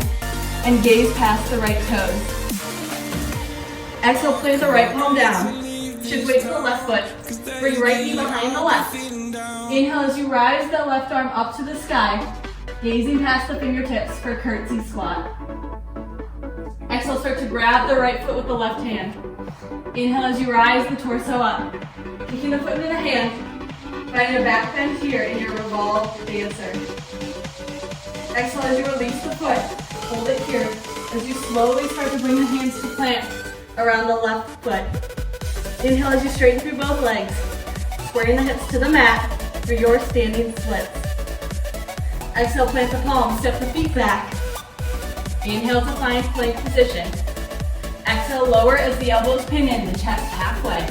and gaze past the right toes. Exhale, plant the right palm down. Shift weight to the left foot. Bring right knee behind the left. Inhale as you rise the left arm up to the sky, gazing past the fingertips for curtsy squat. Exhale, start to grab the right foot with the left hand. Inhale as you rise the torso up, kicking the foot into the hand, Finding a back bend here in your revolve dancer. Exhale as you release the foot. Hold it here as you slowly start to bring the hands to plant around the left foot. Inhale as you straighten through both legs, squaring the hips to the mat for your standing splits. Exhale, plant the palms, step the feet back. Inhale to find plank position. Exhale, lower as the elbows pin in, the chest halfway.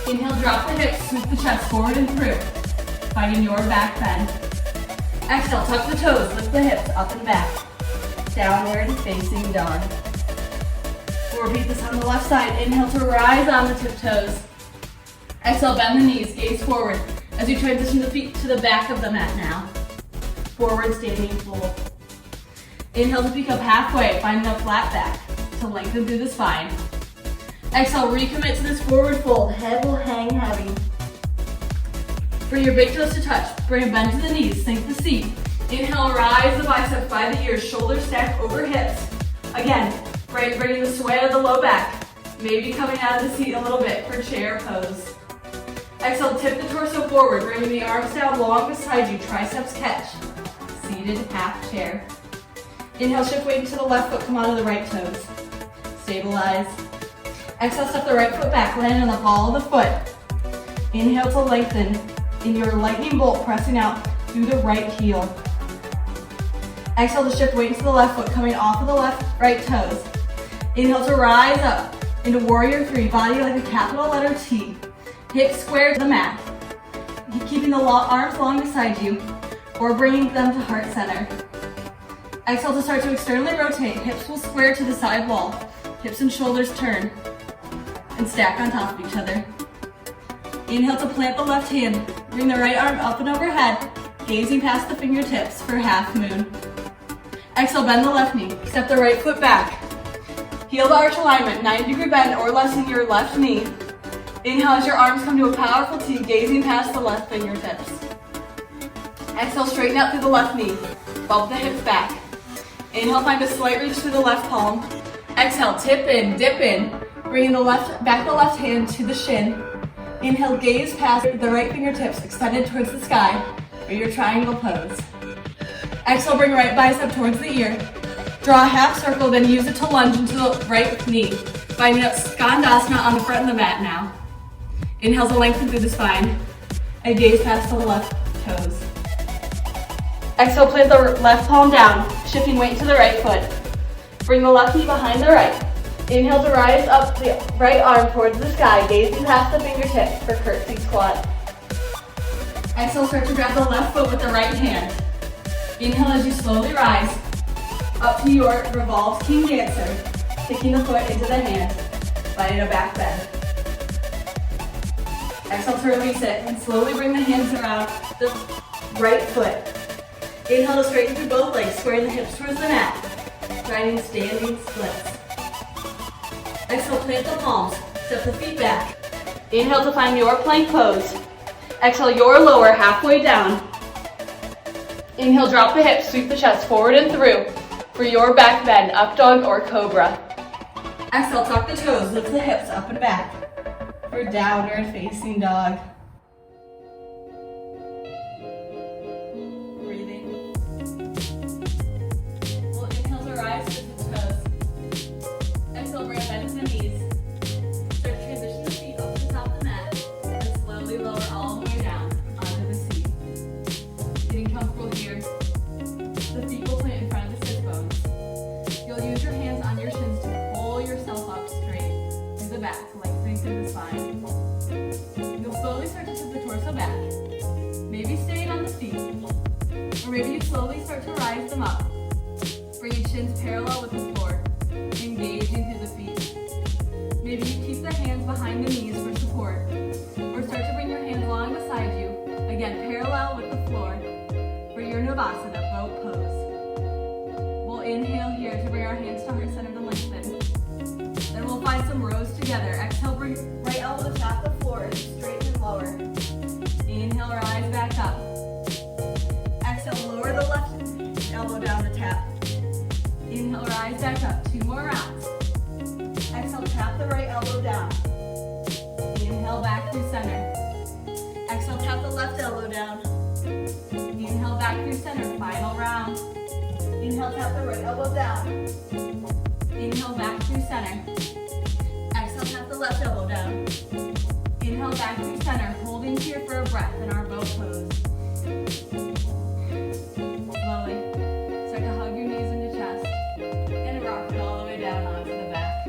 Inhale, drop the hips, sweep the chest forward and through, finding your back bend. Exhale, tuck the toes, lift the hips up and back. Downward facing dog. We'll repeat this on the left side. Inhale to rise on the tiptoes. Exhale, bend the knees, gaze forward as you transition the feet to the back of the mat now. Forward standing fold. Inhale to peek up halfway, finding a flat back to lengthen through the spine. Exhale, recommit to this forward fold. Head will hang heavy. Bring your big toes to touch. Bring a bend to the knees, sink the seat. Inhale, rise the biceps by the ears, shoulders stacked over hips. Again, bringing the sway of the low back. Maybe coming out of the seat a little bit for chair pose. Exhale, tip the torso forward, bringing the arms down long beside you, triceps catch. Seated half chair. Inhale, shift weight to the left foot, come onto the right toes. Stabilize. Exhale, step the right foot back, land on the ball of the foot. Inhale to lengthen in your lightning bolt, pressing out through the right heel. Exhale to shift weight to the left foot, coming off of the right toes. Inhale to rise up into warrior three, body like a capital letter T. Hips square to the mat, keeping the arms long beside you, or bringing them to heart center. Exhale to start to externally rotate. Hips will square to the side wall. Hips and shoulders turn and stack on top of each other. Inhale to plant the left hand. Bring the right arm up and overhead, gazing past the fingertips for half moon. Exhale, bend the left knee. Step the right foot back. Heel to arch alignment, 90-degree bend or less in your left knee. Inhale as your arms come to a powerful T, gazing past the left fingertips. Exhale, straighten out through the left knee. Bump the hips back. Inhale, find a slight reach through the left palm. Exhale, tip in, dip in. Bringing the left hand to the shin. Inhale, gaze past the right fingertips extended towards the sky for your triangle pose. Exhale, bring right bicep towards the ear. Draw a half circle, then use it to lunge into the right knee. Finding a Skandasana on the front of the mat now. Inhale to lengthen through the spine. And gaze past the left toes. Exhale, plant the left palm down, shifting weight to the right foot. Bring the left knee behind the right. Inhale to rise up the right arm towards the sky, gazing past the fingertips for curtsy squat. Exhale, start to grab the left foot with the right hand. Inhale as you slowly rise up to your revolved king dancer, kicking the foot into the hand, finding a back bend. Exhale to release it and slowly bring the hands around the right foot. Inhale to straighten through both legs, squaring the hips towards the mat, finding standing splits. Exhale, plant the palms, step the feet back. Inhale to find your plank pose. Exhale, your lower halfway down. Inhale, drop the hips, sweep the chest forward and through for your back bend, up dog or cobra. Exhale, tuck the toes, lift the hips up and back for downward facing dog. Breathing. We'll inhale to rise to the toes. Exhale, bring a bend to the knees. Start to transition the feet up to the top of the mat and slowly lower all the way down onto the seat. Getting comfortable here. The feet will plant in front of the sit bones. You'll use your hands on your shins to pull yourself up straight through the back, lengthening through the spine. You'll slowly start to tip the torso back. Maybe staying on the feet. Or maybe you slowly start to rise them up. Bring your shins parallel with the floor, engaging through the feet. Maybe you keep the hands behind the knees for support. Or start to bring your hands along beside you, again parallel with the floor, for your Navasana, boat pose. We'll inhale here to bring our hands to heart center to lengthen. Then we'll find some rows together. Exhale, bring right elbow to tap the floor, straighten and lower. Inhale, rise back up. Exhale, lower the left elbow down the tap. Inhale, rise back up. 2 more rounds. Exhale, tap the right elbow down. Inhale, back through center. Exhale, tap the down. Inhale back through center, final round. Inhale, tap the right elbow down. Inhale back through center. Exhale, tap the left elbow down. Inhale back through center, holding here for a breath in our boat pose. Slowly, start to hug your knees into chest and rock it all the way down onto the back.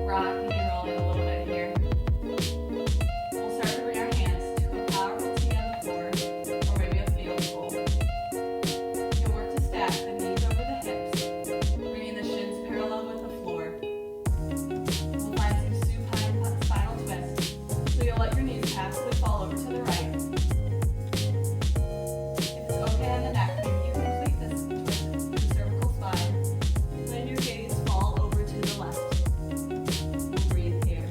Rocking and rolling a little bit here. We'll start to bring our hands to a powerful seat on the floor, or maybe a field goal. You'll work to stack the knees over the hips, bringing the shins parallel with the floor. We'll find some supine spinal twist, so you'll let your knees passively fall over to the right. If it's okay on the neck, maybe you complete this twist with the cervical spine. Let your gaze fall over to the left. Breathe here.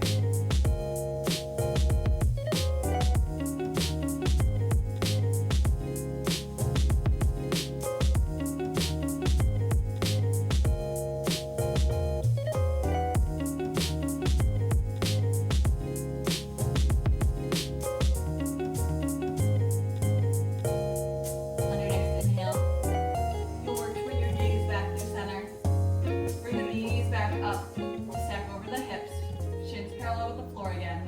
On your next inhale, you'll work to bring your gaze back through center. Bring the knees back up, stack over the hips, shins parallel with the floor again.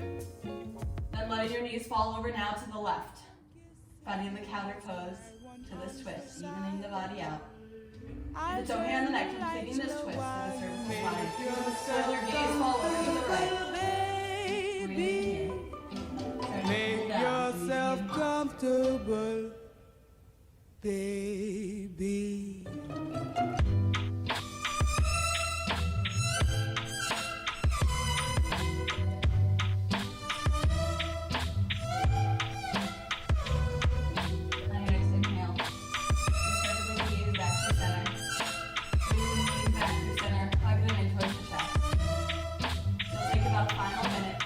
Then letting your knees fall over now to the left, finding the counter pose to this twist, evening the body out. If it's okay on the neck, completing this twist to the cervical spine. So let your gaze fall over to the right. Breathe in. Try to Make pull down. Breathe yourself in. comfortable, baby. On your next inhale, you start to bring the gaze back to center. Bring the knees back to center, hug them in towards the chest. You'll take about a final minute to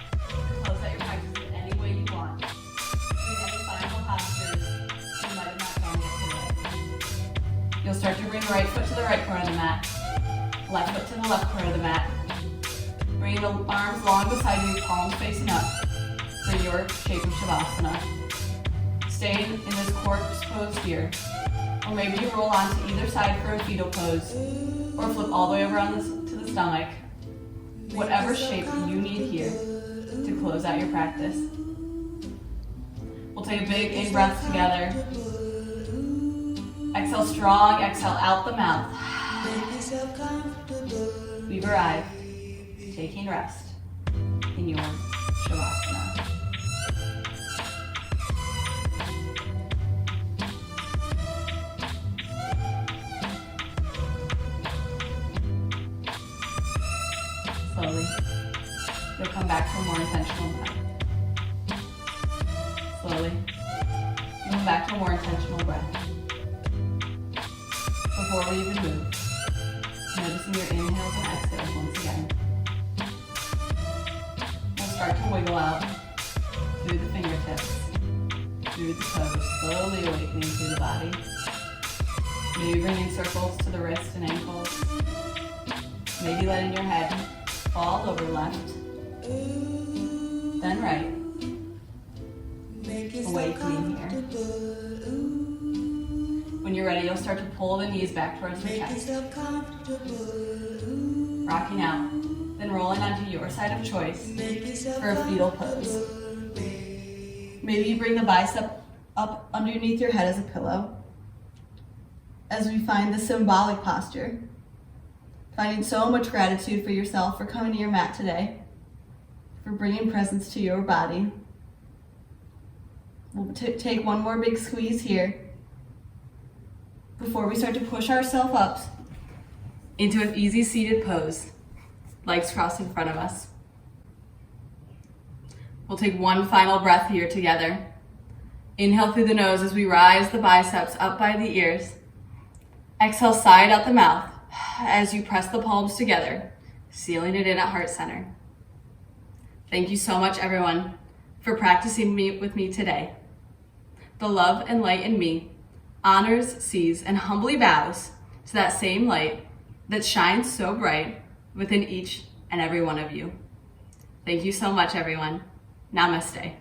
close out your practice in any way you want. Doing any final postures you might have not done yet today. You'll start to bring the right foot to the right corner of the mat, left foot to the left corner of the mat. Bring the arms long beside you, palms facing up for your shape of Shavasana. Stay in this corpse pose here, or maybe you roll onto either side for a fetal pose, or flip all the way around to the stomach. Whatever shape you need here to close out your practice. We'll take a big in-breath together. Exhale strong, exhale out the mouth. We've arrived, taking rest in your Shavasana. Slowly, you'll come back to a more intentional breath. Slowly, you'll come back to a more intentional breath. Before we even move, noticing your inhales and exhales once again. We'll start to wiggle out through the fingertips, through the toes, slowly awakening through the body. Maybe bringing circles to the wrists and ankles. Maybe letting your head fall over left, then right. Awakening here. When you're ready, you'll start to pull the knees back towards your chest. Rocking out, then rolling onto your side of choice for a fetal pose. Maybe you bring the bicep up underneath your head as a pillow as we find the symbolic posture. Finding so much gratitude for yourself for coming to your mat today, for bringing presence to your body. We'll take one more big squeeze here before we start to push ourselves up into an easy seated pose, legs crossed in front of us. We'll take one final breath here together. Inhale through the nose as we rise the biceps up by the ears. Exhale, side out the mouth as you press the palms together, sealing it in at heart center. Thank you so much, everyone, for practicing with me today. The love and light in me honors, sees, and humbly bows to that same light that shines so bright within each and every one of you. Thank you so much, everyone. Namaste.